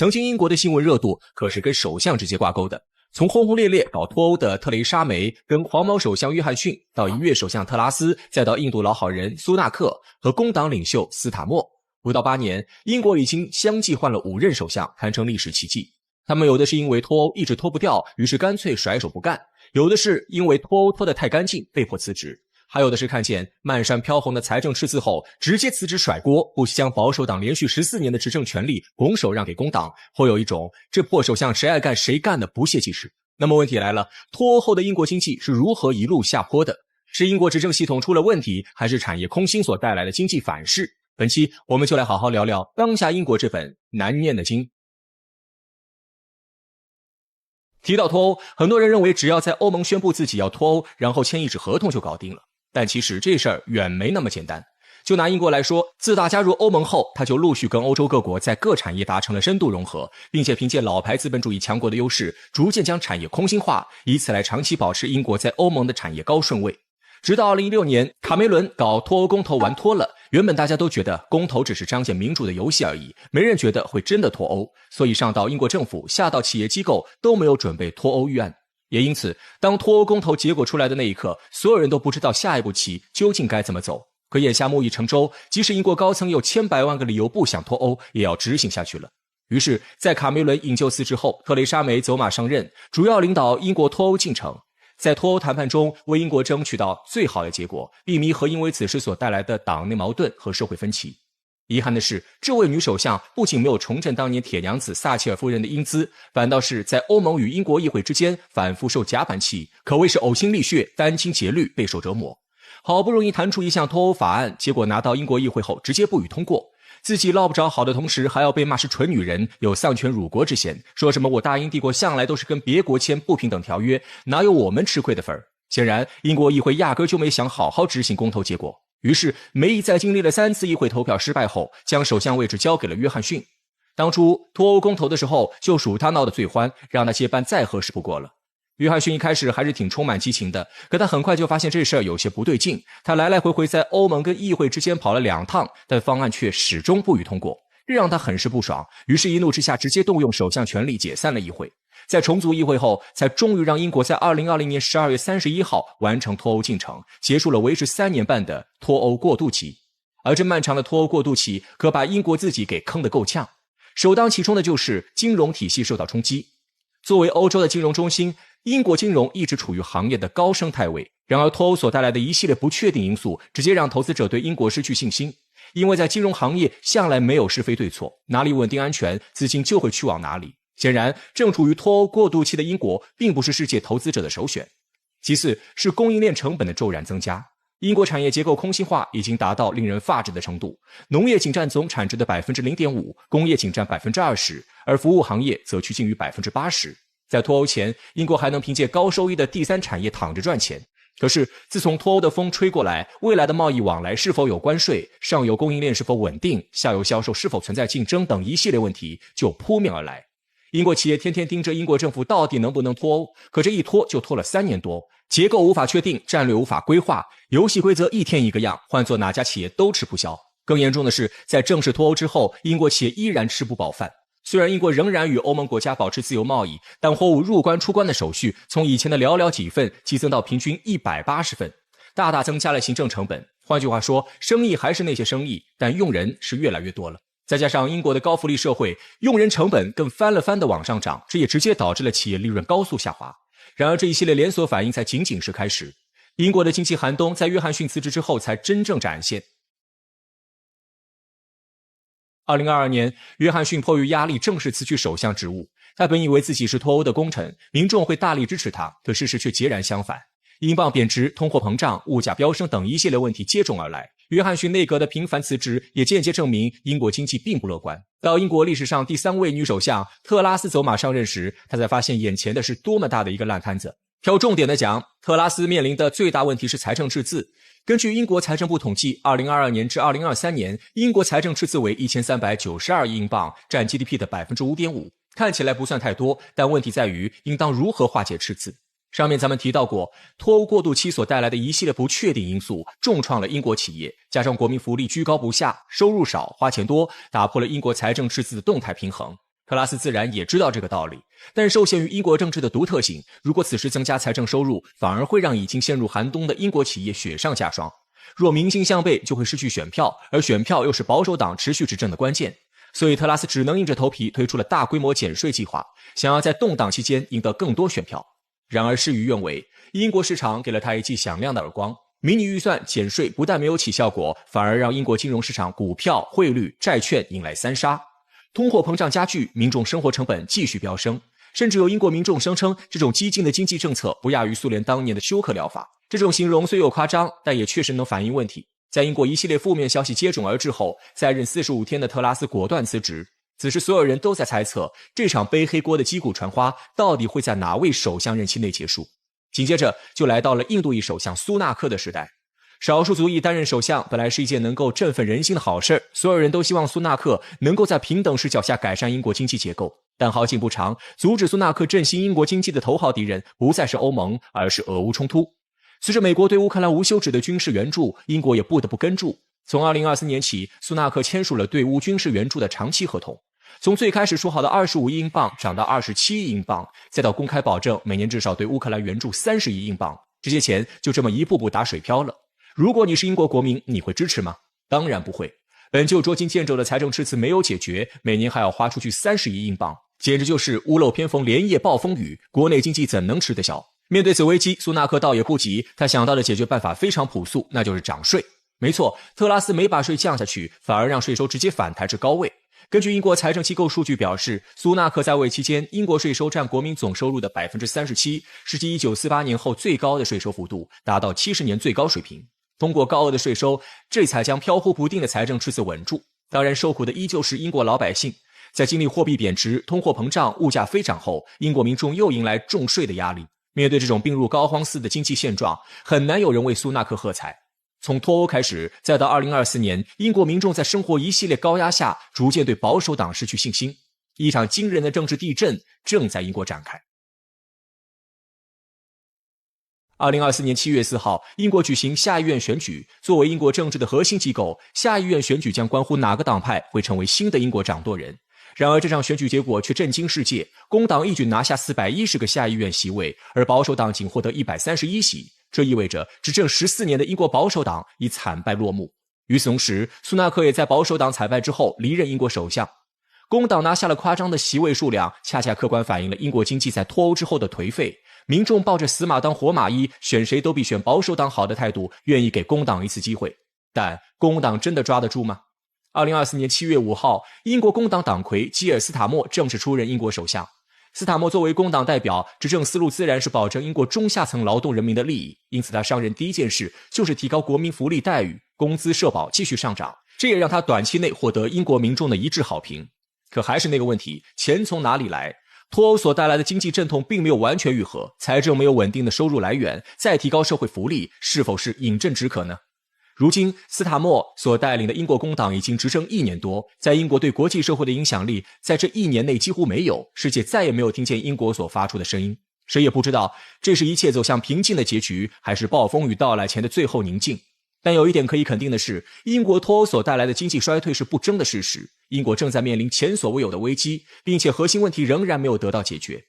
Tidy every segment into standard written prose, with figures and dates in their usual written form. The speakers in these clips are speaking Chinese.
曾经英国的新闻热度可是跟首相直接挂钩的，从轰轰烈烈搞脱欧的特蕾莎梅跟黄毛首相约翰逊，到一跃首相特拉斯，再到印度老好人苏纳克和工党领袖斯塔默，不到8年，英国已经相继换了5任首相，堪称历史奇迹。他们有的是因为脱欧一直脱不掉，于是干脆甩手不干；有的是因为脱欧脱得太干净，被迫辞职；还有的是看见漫山飘红的财政赤字后，直接辞职甩锅，不惜将保守党连续14年的执政权力拱手让给工党，会有一种这破首相谁爱干谁干的不屑气势。那么问题来了，脱欧后的英国经济是如何一路下坡的？是英国执政系统出了问题，还是产业空心所带来的经济反噬？本期我们就来好好聊聊当下英国这本难念的经。提到脱欧，很多人认为只要在欧盟宣布自己要脱欧，然后签一纸合同就搞定了。但其实这事儿远没那么简单。就拿英国来说，自打加入欧盟后，它就陆续跟欧洲各国在各产业达成了深度融合，并且凭借老牌资本主义强国的优势，逐渐将产业空心化，以此来长期保持英国在欧盟的产业高顺位。直到2016年，卡梅伦搞脱欧公投玩脱了，原本大家都觉得公投只是彰显民主的游戏而已，没人觉得会真的脱欧，所以上到英国政府，下到企业机构都没有准备脱欧预案。也因此，当脱欧公投结果出来的那一刻，所有人都不知道下一步棋究竟该怎么走。可眼下木已成舟，即使英国高层有千百万个理由不想脱欧，也要执行下去了。于是，在卡梅伦引咎辞职后，特蕾莎梅走马上任，主要领导英国脱欧进程。在脱欧谈判中，为英国争取到最好的结果，避弥合因为此事所带来的党内矛盾和社会分歧。遗憾的是，这位女首相不仅没有重振当年铁娘子撒切尔夫人的英姿，反倒是在欧盟与英国议会之间反复受夹板气，可谓是呕心沥血、殚精竭虑、备受折磨。好不容易谈出一项脱欧法案，结果拿到英国议会后直接不予通过。自己落不着好的同时，还要被骂是蠢女人，有丧权辱国之嫌，说什么我大英帝国向来都是跟别国签不平等条约，哪有我们吃亏的份儿？显然，英国议会压根就没想好好执行公投结果。于是，梅姨在经历了3次议会投票失败后，将首相位置交给了约翰逊。当初脱欧公投的时候，就属他闹得最欢，让他接班再合适不过了。约翰逊一开始还是挺充满激情的，可他很快就发现这事儿有些不对劲。他来来回回在欧盟跟议会之间跑了2趟，但方案却始终不予通过，这让他很是不爽。于是，一怒之下直接动用首相权力解散了议会。在重组议会后，才终于让英国在2020年12月31号完成脱欧进程，结束了为时3年半的脱欧过渡期。而这漫长的脱欧过渡期，可把英国自己给坑得够呛。首当其冲的就是金融体系受到冲击。作为欧洲的金融中心，英国金融一直处于行业的高生态位，然而脱欧所带来的一系列不确定因素，直接让投资者对英国失去信心。因为在金融行业向来没有是非对错，哪里稳定安全，资金就会去往哪里。显然，正处于脱欧过渡期的英国，并不是世界投资者的首选。其次是供应链成本的骤然增加，英国产业结构空心化已经达到令人发指的程度，农业仅占总产值的 0.5%， 工业仅占 20%， 而服务行业则趋近于 80%。在脱欧前，英国还能凭借高收益的第三产业躺着赚钱。可是，自从脱欧的风吹过来，未来的贸易往来是否有关税，上游供应链是否稳定，下游销售是否存在竞争等一系列问题就扑面而来。英国企业天天盯着英国政府到底能不能脱欧，可这一拖就拖了3年多，结构无法确定，战略无法规划，游戏规则一天一个样，换做哪家企业都吃不消。更严重的是，在正式脱欧之后，英国企业依然吃不饱饭。虽然英国仍然与欧盟国家保持自由贸易，但货物入关出关的手续从以前的寥寥几份激增到平均180份，大大增加了行政成本。换句话说，生意还是那些生意，但用人是越来越多了。再加上英国的高福利社会，用人成本更翻了番的往上涨，这也直接导致了企业利润高速下滑。然而这一系列连锁反应才仅仅是开始，英国的经济寒冬在约翰逊辞职之后才真正展现。2022年，约翰逊迫于压力正式辞去首相职务。他本以为自己是脱欧的功臣，民众会大力支持他，可事实却截然相反。英镑贬值、通货膨胀、物价飙升等一系列问题接踵而来。约翰逊内阁的频繁辞职也间接证明英国经济并不乐观。到英国历史上第3位女首相特拉斯走马上任时，他才发现眼前的是多么大的一个烂摊子。挑重点的讲，特拉斯面临的最大问题是财政赤字。根据英国财政部统计，2022年至2023年，英国财政赤字为1392亿英镑，占 GDP 的 5.5%。看起来不算太多，但问题在于应当如何化解赤字。上面咱们提到过，脱欧过渡期所带来的一系列不确定因素，重创了英国企业，加上国民福利居高不下，收入少，花钱多，打破了英国财政赤字的动态平衡。特拉斯自然也知道这个道理，但受限于英国政治的独特性，如果此时增加财政收入，反而会让已经陷入寒冬的英国企业雪上加霜。若民心相悖，就会失去选票，而选票又是保守党持续执政的关键。所以特拉斯只能硬着头皮推出了大规模减税计划，想要在动荡期间赢得更多选票。然而事与愿违，英国市场给了他一记响亮的耳光。迷你预算减税不但没有起效果，反而让英国金融市场股票、汇率、债券迎来三杀。通货膨胀加剧，民众生活成本继续飙升，甚至有英国民众声称这种激进的经济政策不亚于苏联当年的休克疗法。这种形容虽有夸张，但也确实能反映问题。在英国一系列负面消息接踵而至后，在任45天的特拉斯果断辞职。此时所有人都在猜测，这场背黑锅的击鼓传花到底会在哪位首相任期内结束。紧接着就来到了印度裔首相苏纳克的时代。少数族裔担任首相本来是一件能够振奋人心的好事，所有人都希望苏纳克能够在平等视角下改善英国经济结构。但好景不长，阻止苏纳克振兴英国经济的头号敌人不再是欧盟，而是俄乌冲突。随着美国对乌克兰无休止的军事援助，英国也不得不跟注。从2024年起，苏纳克签署了对乌军事援助的长期合同，从最开始说好的25亿英镑涨到27亿英镑，再到公开保证每年至少对乌克兰援助30亿英镑，这些钱就这么一步步打水漂了。如果你是英国国民，你会支持吗？当然不会。本就捉襟见肘的财政赤字没有解决，每年还要花出去30亿英镑，简直就是屋漏偏逢连夜暴风雨，国内经济怎能吃得消？面对此危机，苏纳克倒也不急，他想到的解决办法非常朴素，那就是涨税。没错，特拉斯没把税降下去，反而让税收直接反弹至高位。根据英国财政机构数据表示，苏纳克在位期间，英国税收占国民总收入的 37%， 是继1948年后最高的税收幅度，达到70年最高水平。通过高额的税收，这才将飘忽不定的财政赤字稳住。当然，受苦的依旧是英国老百姓。在经历货币贬值、通货膨胀、物价飞涨后，英国民众又迎来重税的压力。面对这种病入膏肓似的经济现状，很难有人为苏纳克喝彩。从脱欧开始，再到2024年，英国民众在生活一系列高压下，逐渐对保守党失去信心。一场惊人的政治地震正在英国展开。2024年7月4号，英国举行下议院选举。作为英国政治的核心机构，下议院选举将关乎哪个党派会成为新的英国掌舵人。然而这场选举结果却震惊世界，工党一举拿下410个下议院席位，而保守党仅获得131席。这意味着执政14年的英国保守党已惨败落幕。与此同时，苏纳克也在保守党惨败之后离任英国首相。工党拿下了夸张的席位数量，恰恰客观反映了英国经济在脱欧之后的颓废。民众抱着死马当活马医，选谁都比选保守党好的态度，愿意给工党一次机会。但工党真的抓得住吗？2024年7月5号，英国工党党魁基尔斯塔默正式出任英国首相。斯塔默作为工党代表，执政思路自然是保证英国中下层劳动人民的利益，因此他上任第一件事就是提高国民福利待遇，工资社保继续上涨，这也让他短期内获得英国民众的一致好评。可还是那个问题，钱从哪里来？脱欧所带来的经济阵痛并没有完全愈合，财政没有稳定的收入来源，再提高社会福利，是否是饮鸩止渴呢？如今斯塔默所带领的英国工党已经执政1年多，在英国对国际社会的影响力在这1年内几乎没有，世界再也没有听见英国所发出的声音。谁也不知道这是一切走向平静的结局，还是暴风雨到来前的最后宁静。但有一点可以肯定的是，英国脱欧所带来的经济衰退是不争的事实，英国正在面临前所未有的危机，并且核心问题仍然没有得到解决。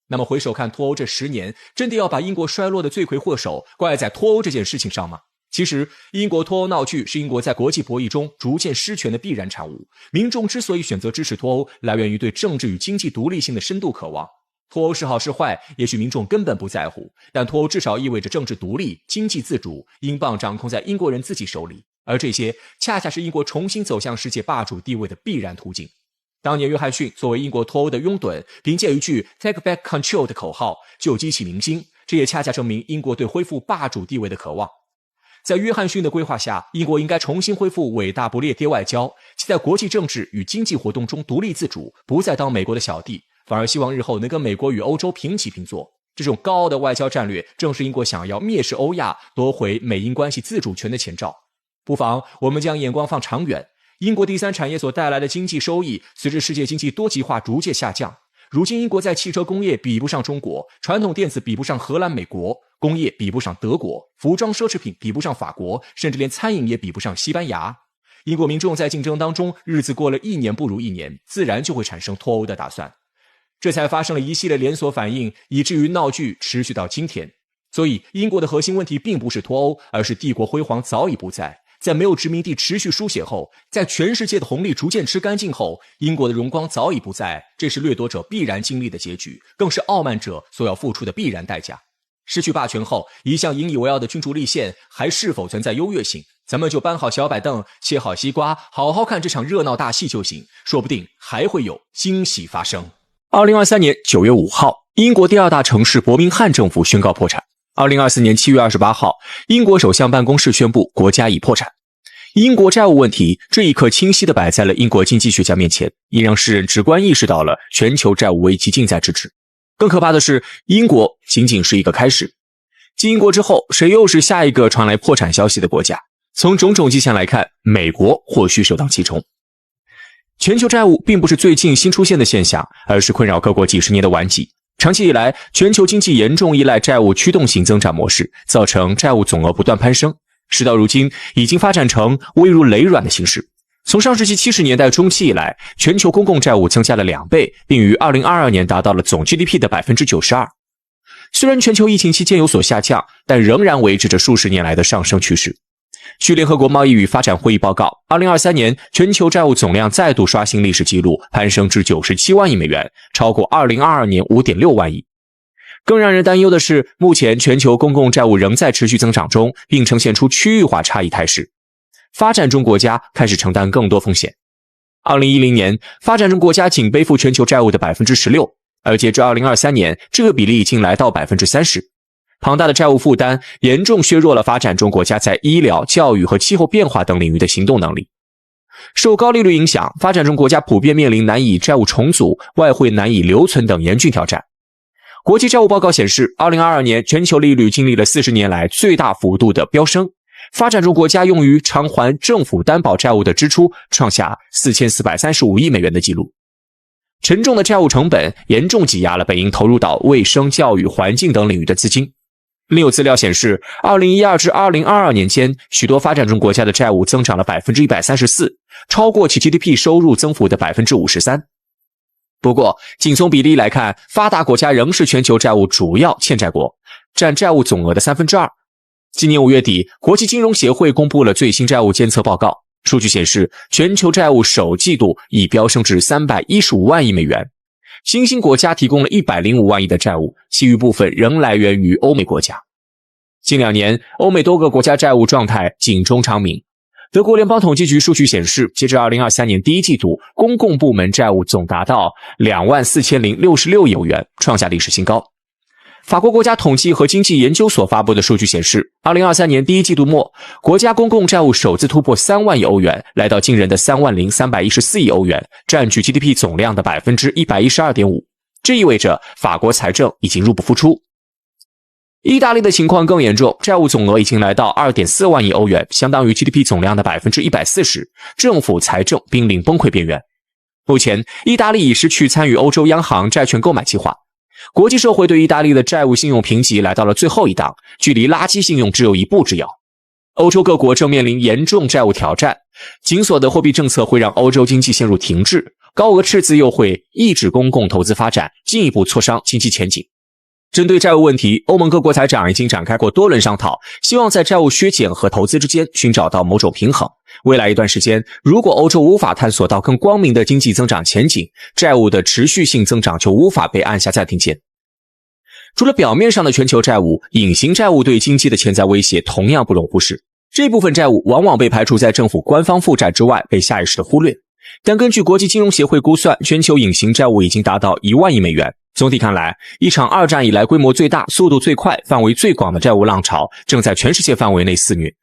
那么回首看脱欧这10年，真的要把英国衰落的罪魁祸首怪在脱欧这件事情上吗？其实英国脱欧闹剧是英国在国际博弈中逐渐失权的必然产物。民众之所以选择支持脱欧，来源于对政治与经济独立性的深度渴望。脱欧是好是坏，也许民众根本不在乎，但脱欧至少意味着政治独立、经济自主，英镑掌控在英国人自己手里，而这些恰恰是英国重新走向世界霸主地位的必然途径。当年约翰逊作为英国脱欧的拥趸，凭借一句 Take back control 的口号就激起民心，这也恰恰证明英国对恢复霸主地位的渴望。在约翰逊的规划下，英国应该重新恢复伟大不列颠外交，其在国际政治与经济活动中独立自主，不再当美国的小弟，反而希望日后能跟美国与欧洲平起平坐。这种高傲的外交战略正是英国想要蔑视欧亚，夺回美英关系自主权的前兆。不妨我们将眼光放长远，英国第三产业所带来的经济收益随着世界经济多极化逐渐下降。如今英国在汽车工业比不上中国，传统电子比不上荷兰美国，工业比不上德国，服装奢侈品比不上法国，甚至连餐饮也比不上西班牙。英国民众在竞争当中日子过了一年不如一年，自然就会产生脱欧的打算。这才发生了一系列连锁反应，以至于闹剧持续到今天。所以英国的核心问题并不是脱欧，而是帝国辉煌早已不在。在没有殖民地持续书写后，在全世界的红利逐渐吃干净后，英国的荣光早已不在，这是掠夺者必然经历的结局，更是傲慢者所要付出的必然代价。失去霸权后，一向引以为傲的君主立宪还是否存在优越性？咱们就搬好小板凳，切好西瓜，好好看这场热闹大戏就行，说不定还会有惊喜发生。2023年9月5号，英国第二大城市伯明翰政府宣告破产。2024年7月28号，英国首相办公室宣布国家已破产。英国债务问题这一刻清晰地摆在了英国经济学家面前，也让世人直观意识到了全球债务危机近在咫尺。更可怕的是，英国仅仅是一个开始。继英国之后，谁又是下一个传来破产消息的国家？从种种迹象来看，美国或许首当其冲。全球债务并不是最近新出现的现象，而是困扰各国几十年的顽疾。长期以来，全球经济严重依赖债务驱动型增长模式，造成债务总额不断攀升。事到如今，已经发展成危如累卵的形势。从上世纪70年代中期以来，全球公共债务增加了2倍，并于2022年达到了总 GDP 的 92%。虽然全球疫情期间有所下降，但仍然维持着数十年来的上升趋势。据联合国贸易与发展会议报告，2023年全球债务总量再度刷新历史纪录，攀升至97万亿美元，超过2022年 5.6 万亿。更让人担忧的是，目前全球公共债务仍在持续增长中，并呈现出区域化差异态势。发展中国家开始承担更多风险。2010年，发展中国家仅背负全球债务的 16%， 而截至2023年，这个比例已经来到 30%。庞大的债务负担严重削弱了发展中国家在医疗、教育和气候变化等领域的行动能力。受高利率影响，发展中国家普遍面临难以债务重组、外汇难以留存等严峻挑战。国际债务报告显示，2022年全球利率经历了40年来最大幅度的飙升，发展中国家用于偿还政府担保债务的支出创下4435亿美元的纪录。沉重的债务成本严重挤压了本应投入到卫生、教育、环境等领域的资金。另有资料显示，2012至2022年间，许多发展中国家的债务增长了 134%， 超过其 GDP 收入增幅的 53%。不过，仅从比例来看，发达国家仍是全球债务主要欠债国，占债务总额的2/3。今年5月底，国际金融协会公布了最新债务监测报告，数据显示，全球债务首季度已飙升至315万亿美元。新兴国家提供了105万亿的债务，其余部分仍来源于欧美国家。近2年，欧美多个国家债务状态警钟长鸣。德国联邦统计局数据显示，截至2023年第一季度，公共部门债务总达到24066亿欧元，创下历史新高。法国国家统计和经济研究所发布的数据显示，2023年第一季度末，国家公共债务首次突破3万亿欧元，来到惊人的30314亿欧元，占据 GDP 总量的 112.5%。这意味着法国财政已经入不敷出。意大利的情况更严重，债务总额已经来到 2.4 万亿欧元，相当于 GDP 总量的 140%， 政府财政濒临崩溃边缘。目前，意大利已失去参与欧洲央行债券购买计划。国际社会对意大利的债务信用评级来到了最后一档，距离垃圾信用只有一步之遥。欧洲各国正面临严重债务挑战，紧锁的货币政策会让欧洲经济陷入停滞，高额赤字又会抑制公共投资发展，进一步挫伤经济前景。针对债务问题，欧盟各国财长已经展开过多轮商讨，希望在债务削减和投资之间寻找到某种平衡。未来一段时间，如果欧洲无法探索到更光明的经济增长前景，债务的持续性增长就无法被按下暂停键。除了表面上的全球债务，隐形债务对经济的潜在威胁同样不容忽视。这部分债务往往被排除在政府官方负债之外，被下意识的忽略。但根据国际金融协会估算，全球隐形债务已经达到1万亿美元。总体看来，一场2战以来规模最大、速度最快、范围最广的债务浪潮正在全世界范围内肆虐。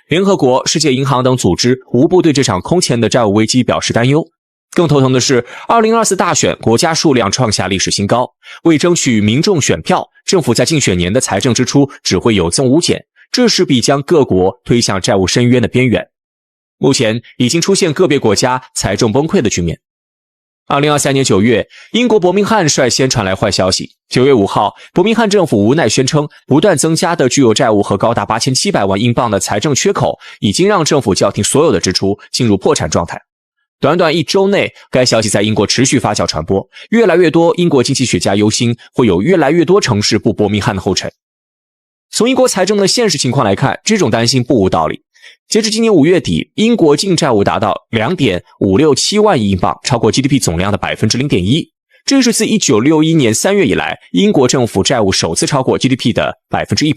联合国、世界银行等组织无不对这场空前的债务危机表示担忧。更头疼的是，2024大选国家数量创下历史新高，为争取民众选票，政府在竞选年的财政支出只会有增无减，这势必将各国推向债务深渊的边缘。目前已经出现个别国家财政崩溃的局面。2023年9月，英国伯明翰率先传来坏消息。9月5号，伯明翰政府无奈宣称，不断增加的巨额债务和高达8700万英镑的财政缺口，已经让政府叫停所有的支出，进入破产状态。短短1周内，该消息在英国持续发酵传播，越来越多英国经济学家忧心，会有越来越多城市步伯明翰的后尘。从英国财政的现实情况来看，这种担心不无道理。截至今年5月底，英国净债务达到 2.567 万亿英镑，超过 GDP 总量的 0.1%。这是自1961年3月以来，英国政府债务首次超过 GDP 的 100%。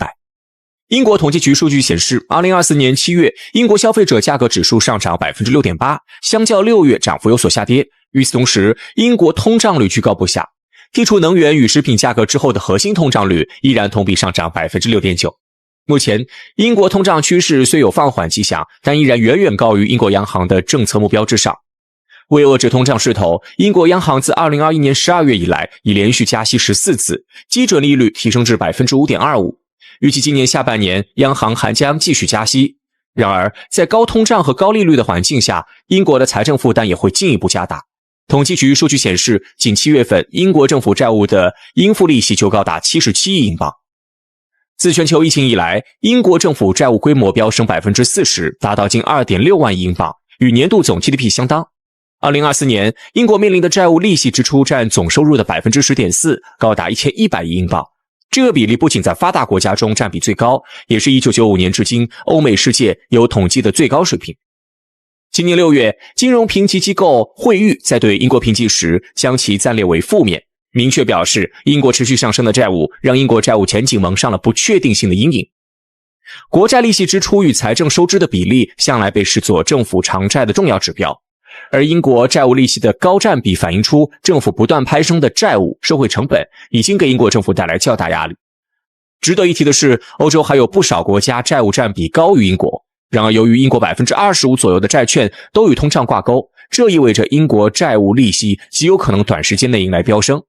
英国统计局数据显示，2024年7月，英国消费者价格指数上涨 6.8%， 相较6月涨幅有所下跌。与此同时，英国通胀率居高不下，剔除能源与食品价格之后的核心通胀率依然同比上涨 6.9%。目前，英国通胀趋势虽有放缓迹象，但依然远远高于英国央行的政策目标之上。为遏制通胀势头，英国央行自2021年12月以来，已连续加息14次，基准利率提升至 5.25%。预计今年下半年，央行还将继续加息。然而，在高通胀和高利率的环境下，英国的财政负担也会进一步加大。统计局数据显示，仅7月份，英国政府债务的应付利息就高达77亿英镑。自全球疫情以来，英国政府债务规模飙升 40%， 达到近 2.6 万亿英镑，与年度总 GDP 相当。2024年，英国面临的债务利息支出占总收入的 10.4%， 高达1100亿英镑。这个比例不仅在发达国家中占比最高，也是1995年至今欧美世界有统计的最高水平。今年6月，金融评级机构惠誉在对英国评级时将其暂列为负面，明确表示英国持续上升的债务让英国债务前景蒙上了不确定性的阴影。国债利息支出与财政收支的比例向来被视作政府偿债的重要指标，而英国债务利息的高占比反映出政府不断攀升的债务社会成本已经给英国政府带来较大压力。值得一提的是，欧洲还有不少国家债务占比高于英国，然而由于英国 25% 左右的债券都与通胀挂钩，这意味着英国债务利息极有可能短时间内迎来飙升。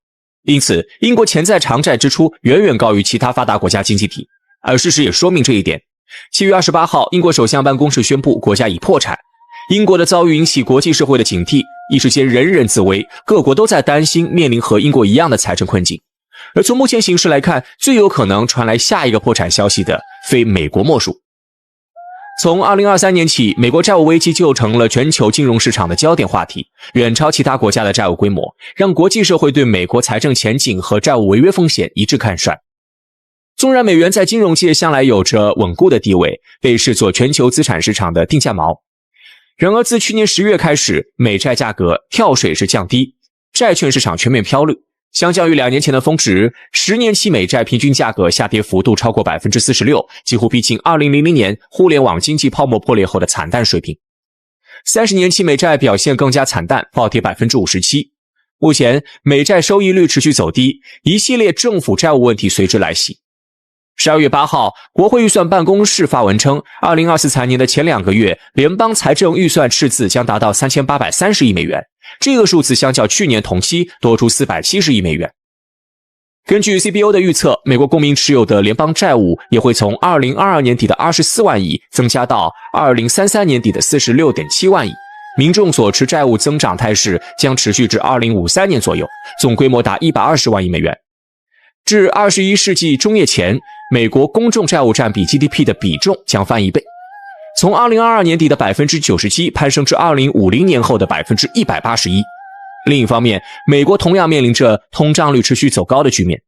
因此，英国潜在偿债支出远远高于其他发达国家经济体，而事实也说明这一点。7月28号，英国首相办公室宣布国家已破产。英国的遭遇引起国际社会的警惕，一时间人人自危，各国都在担心面临和英国一样的财政困境。而从目前形势来看，最有可能传来下一个破产消息的非美国莫属。从2023年起，美国债务危机就成了全球金融市场的焦点话题，远超其他国家的债务规模，让国际社会对美国财政前景和债务违约风险一致看衰。纵然美元在金融界向来有着稳固的地位，被视作全球资产市场的定价锚，然而自去年10月开始，美债价格跳水式降低，债券市场全面飘绿。相较于2年前的峰值，10年期美债平均价格下跌幅度超过 46%， 几乎逼近2000年互联网经济泡沫破裂后的惨淡水平。30年期美债表现更加惨淡，暴跌 57%。目前美债收益率持续走低，一系列政府债务问题随之来袭。12月8号，国会预算办公室发文称，2024财年的前2个月，联邦财政预算赤字将达到3830亿美元，这个数字相较去年同期多出470亿美元。根据 CBO 的预测，美国公民持有的联邦债务也会从2022年底的24万亿增加到2033年底的 46.7 万亿，民众所持债务增长态势将持续至2053年左右，总规模达120万亿美元。至21世纪中叶前，美国公众债务占比 GDP 的比重将翻1倍，从2022年底的 97% 攀升至2050年后的 181%。另一方面，美国同样面临着通胀率持续走高的局面。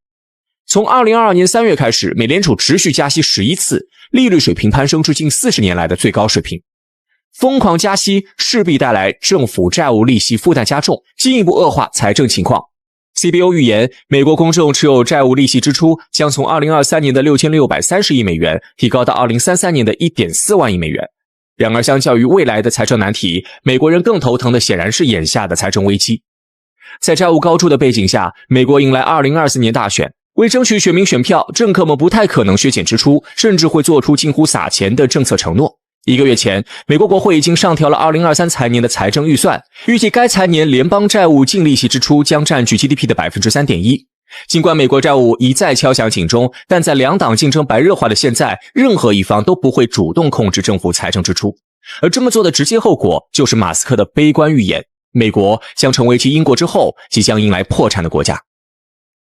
从2022年3月开始，美联储持续加息11次，利率水平攀升至近40年来的最高水平。疯狂加息势必带来政府债务利息负担加重，进一步恶化财政情况。CBO 预言，美国公众持有债务利息支出将从2023年的6630亿美元提高到2033年的 1.4 万亿美元。然而，相较于未来的财政难题，美国人更头疼的显然是眼下的财政危机。在债务高筑的背景下，美国迎来2024年大选，为争取选民选票，政客们不太可能削减支出，甚至会做出近乎撒钱的政策承诺。1个月前，美国国会已经上调了2023财年的财政预算，预计该财年联邦债务净利息支出将占据 GDP 的 3.1%。尽管美国债务一再敲响警钟，但在两党竞争白热化的现在，任何一方都不会主动控制政府财政支出。而这么做的直接后果就是马斯克的悲观预言，美国将成为继英国之后即将迎来破产的国家。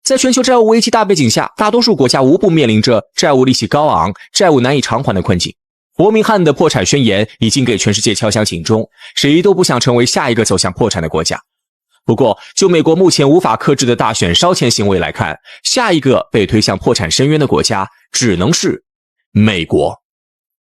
在全球债务危机大背景下，大多数国家无不面临着债务利息高昂、债务难以偿还的困境。伯明翰的破产宣言已经给全世界敲响警钟，谁都不想成为下一个走向破产的国家。不过，就美国目前无法克制的大选烧钱行为来看，下一个被推向破产深渊的国家只能是美国。